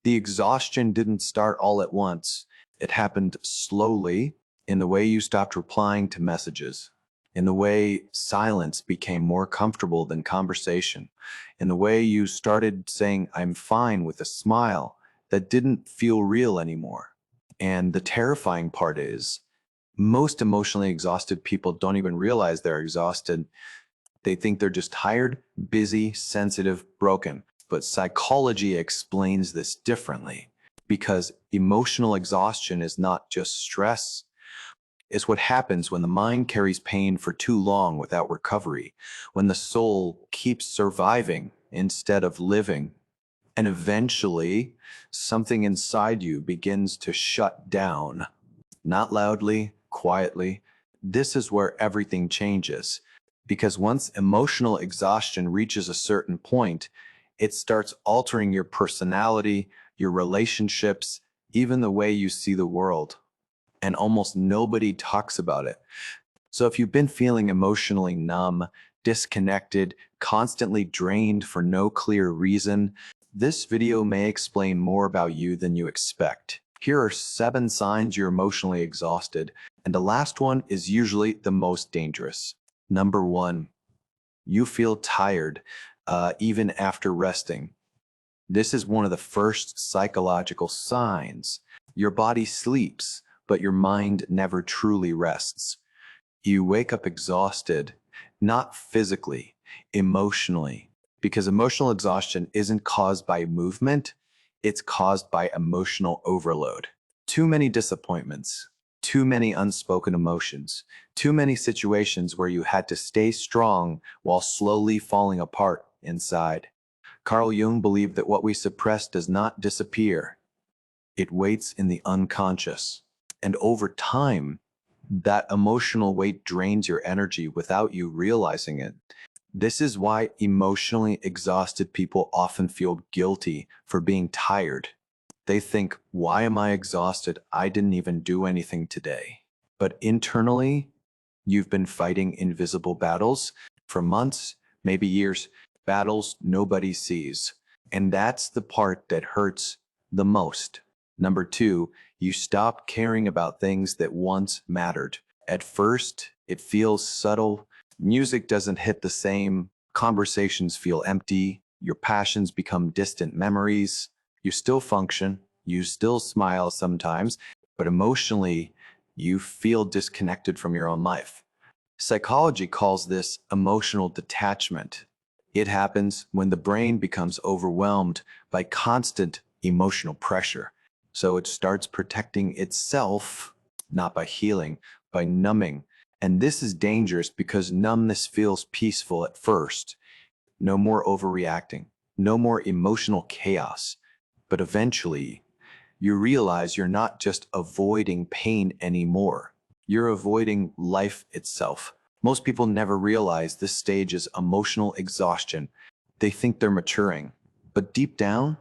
The exhaustion didn't start all at once. It happened slowly in the way you stopped replying to messages, in the way silence became more comfortable than conversation, in the way you started saying, "I'm fine," with a smile that didn't feel real anymore. And the terrifying part is, most emotionally exhausted people don't even realize they're exhausted. They think they're just tired, busy, sensitive, broken. But psychology explains this differently, because emotional exhaustion is not just stress. It's what happens when the mind carries pain for too long without recovery, when the soul keeps surviving instead of living. And eventually, something inside you begins to shut down. Not loudly, quietly. This is where everything changes. Because once emotional exhaustion reaches a certain point, it starts altering your personality, your relationships, even the way you see the world. And almost nobody talks about it. So if you've been feeling emotionally numb, disconnected, constantly drained for no clear reason, this video may explain more about you than you expect. Here are 7 signs you're emotionally exhausted, and the last one is usually the most dangerous. Number 1, you feel tired even after resting. This is one of the first psychological signs. Your body sleeps, but your mind never truly rests. You wake up exhausted, not physically, emotionally, because emotional exhaustion isn't caused by movement, it's caused by emotional overload. Too many disappointments, too many unspoken emotions, too many situations where you had to stay strong while slowly falling apart inside. Carl Jung believed that what we suppress does not disappear. It waits in the unconscious. And over time, that emotional weight drains your energy without you realizing it. This is why emotionally exhausted people often feel guilty for being tired. They think, "Why am I exhausted? I didn't even do anything today." But internally, you've been fighting invisible battles for months, maybe years, battles nobody sees. And that's the part that hurts the most. Number 2, you stop caring about things that once mattered. At first, it feels subtle. Music doesn't hit the same. Conversations feel empty. Your passions become distant memories. You still function. You still smile sometimes. But emotionally, you feel disconnected from your own life. Psychology calls this emotional detachment. It happens when the brain becomes overwhelmed by constant emotional pressure. So it starts protecting itself, not by healing, by numbing. And this is dangerous because numbness feels peaceful at first. No more overreacting, no more emotional chaos. But eventually, you realize you're not just avoiding pain anymore. You're avoiding life itself. Most people never realize this stage is emotional exhaustion. They think they're maturing, but deep down,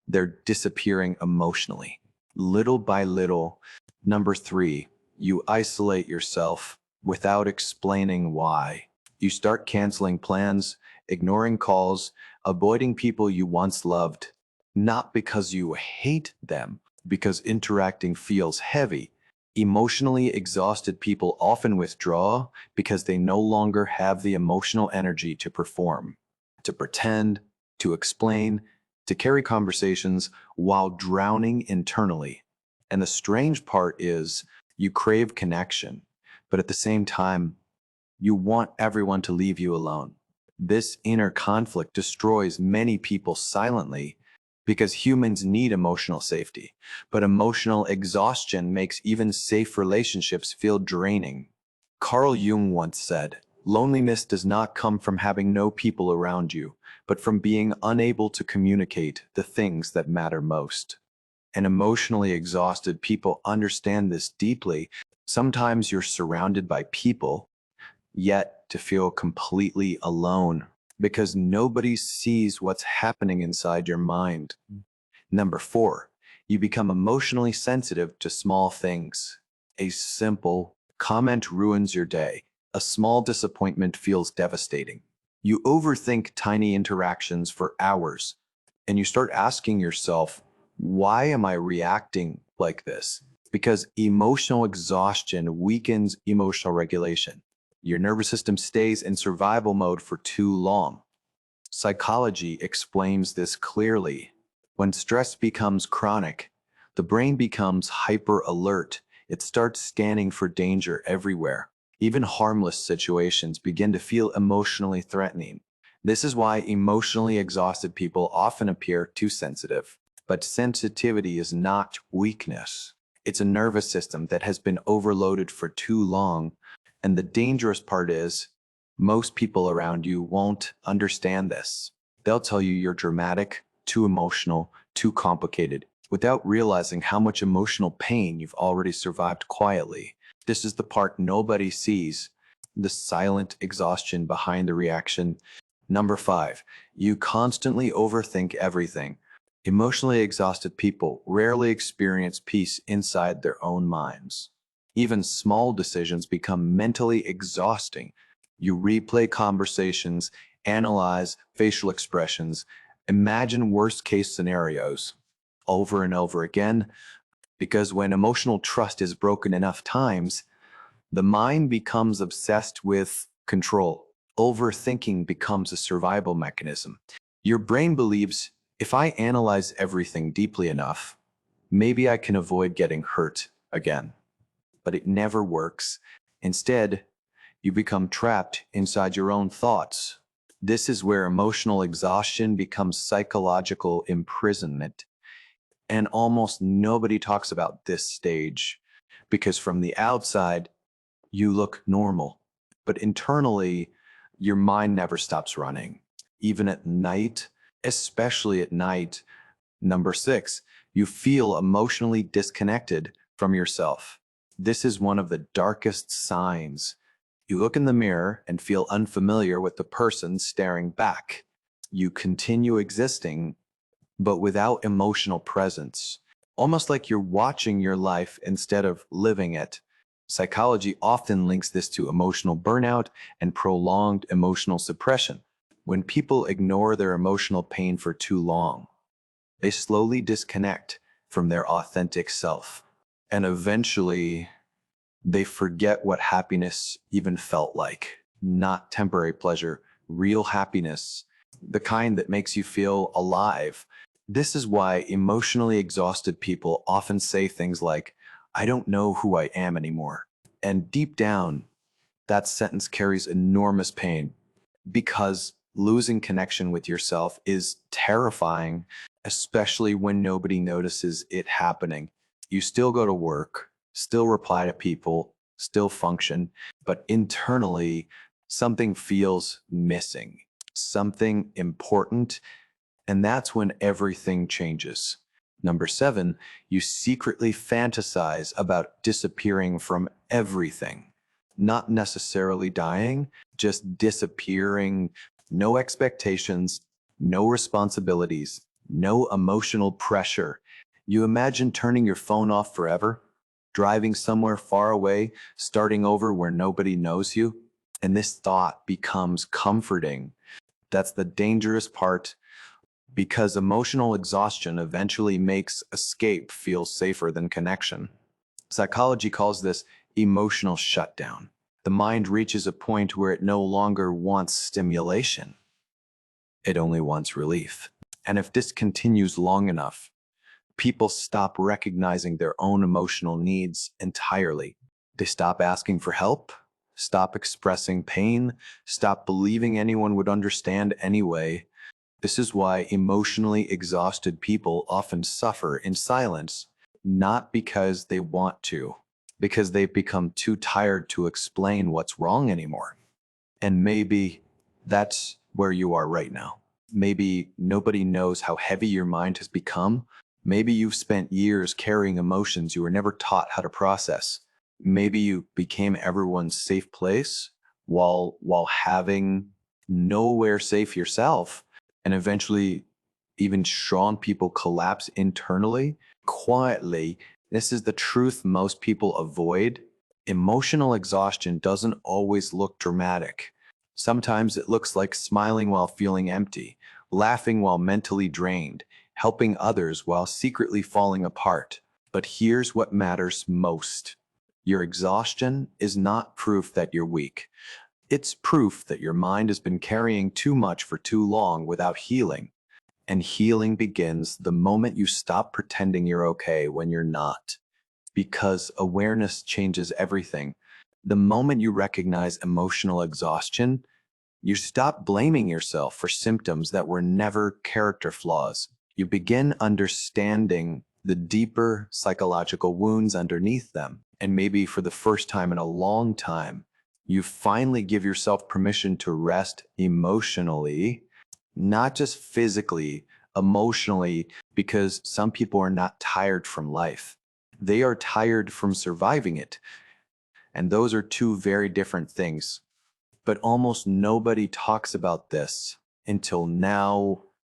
they're disappearing emotionally, little by little. Number 3, you isolate yourself without explaining why. You start canceling plans, ignoring calls, avoiding people you once loved, not because you hate them, because interacting feels heavy. Emotionally exhausted people often withdraw because they no longer have the emotional energy to perform, to pretend, to explain, to carry conversations while drowning internally. And the strange part is you crave connection, but at the same time, you want everyone to leave you alone. This inner conflict destroys many people silently because humans need emotional safety, but emotional exhaustion makes even safe relationships feel draining. Carl Jung once said, "Loneliness does not come from having no people around you, but from being unable to communicate the things that matter most." And emotionally exhausted people understand this deeply. Sometimes you're surrounded by people, yet to feel completely alone because nobody sees what's happening inside your mind. Number 4, you become emotionally sensitive to small things. A simple comment ruins your day. A small disappointment feels devastating. You overthink tiny interactions for hours, and you start asking yourself, Why am I reacting like this? Because emotional exhaustion weakens emotional regulation. Your nervous system stays in survival mode for too long. Psychology explains this clearly. When stress becomes chronic, the brain becomes hyper alert. It starts scanning for danger everywhere. Even harmless situations begin to feel emotionally threatening. This is why emotionally exhausted people often appear too sensitive. But sensitivity is not weakness. It's a nervous system that has been overloaded for too long. And the dangerous part is, most people around you won't understand this. They'll tell you you're dramatic, too emotional, too complicated, without realizing how much emotional pain you've already survived quietly. This is the part nobody sees, the silent exhaustion behind the reaction. Number 5, you constantly overthink everything. Emotionally exhausted people rarely experience peace inside their own minds. Even small decisions become mentally exhausting. You replay conversations, analyze facial expressions, imagine worst case scenarios over and over again, because when emotional trust is broken enough times, the mind becomes obsessed with control. Overthinking becomes a survival mechanism. Your brain believes, if I analyze everything deeply enough, maybe I can avoid getting hurt again. But it never works. Instead, you become trapped inside your own thoughts. This is where emotional exhaustion becomes psychological imprisonment. And almost nobody talks about this stage because from the outside, you look normal. But internally, your mind never stops running. Even at night, especially at night. Number 6, you feel emotionally disconnected from yourself. This is one of the darkest signs. You look in the mirror and feel unfamiliar with the person staring back. You continue existing, but without emotional presence, almost like you're watching your life instead of living it. Psychology often links this to emotional burnout and prolonged emotional suppression. When people ignore their emotional pain for too long, they slowly disconnect from their authentic self. And eventually, they forget what happiness even felt like. Not temporary pleasure, real happiness, the kind that makes you feel alive. This is why emotionally exhausted people often say things like, I don't know who I am anymore. And deep down, that sentence carries enormous pain because losing connection with yourself is terrifying, especially when nobody notices it happening. You still go to work, still reply to people, still function, but internally, something feels missing, something important, and that's when everything changes. Number 7, you secretly fantasize about disappearing from everything. Not necessarily dying, just disappearing. No expectations, no responsibilities, no emotional pressure. You imagine turning your phone off forever, driving somewhere far away, starting over where nobody knows you, and this thought becomes comforting. That's the dangerous part because emotional exhaustion eventually makes escape feel safer than connection. Psychology calls this emotional shutdown. The mind reaches a point where it no longer wants stimulation. It only wants relief. And if this continues long enough, people stop recognizing their own emotional needs entirely. They stop asking for help, stop expressing pain, stop believing anyone would understand anyway. This is why emotionally exhausted people often suffer in silence, not because they want to, because they've become too tired to explain what's wrong anymore. And maybe that's where you are right now. Maybe nobody knows how heavy your mind has become. Maybe you've spent years carrying emotions you were never taught how to process. Maybe you became everyone's safe place while having nowhere safe yourself, and eventually even strong people collapse internally, quietly. This is the truth most people avoid. Emotional exhaustion doesn't always look dramatic. Sometimes it looks like smiling while feeling empty, laughing while mentally drained, helping others while secretly falling apart. But here's what matters most. Your exhaustion is not proof that you're weak. It's proof that your mind has been carrying too much for too long without healing. And healing begins the moment you stop pretending you're okay when you're not. Because awareness changes everything. The moment you recognize emotional exhaustion, you stop blaming yourself for symptoms that were never character flaws. You begin understanding the deeper psychological wounds underneath them. And maybe for the first time in a long time, you finally give yourself permission to rest emotionally, not just physically, emotionally, because some people are not tired from life. They are tired from surviving it. And those are two very different things. But almost nobody talks about this until now,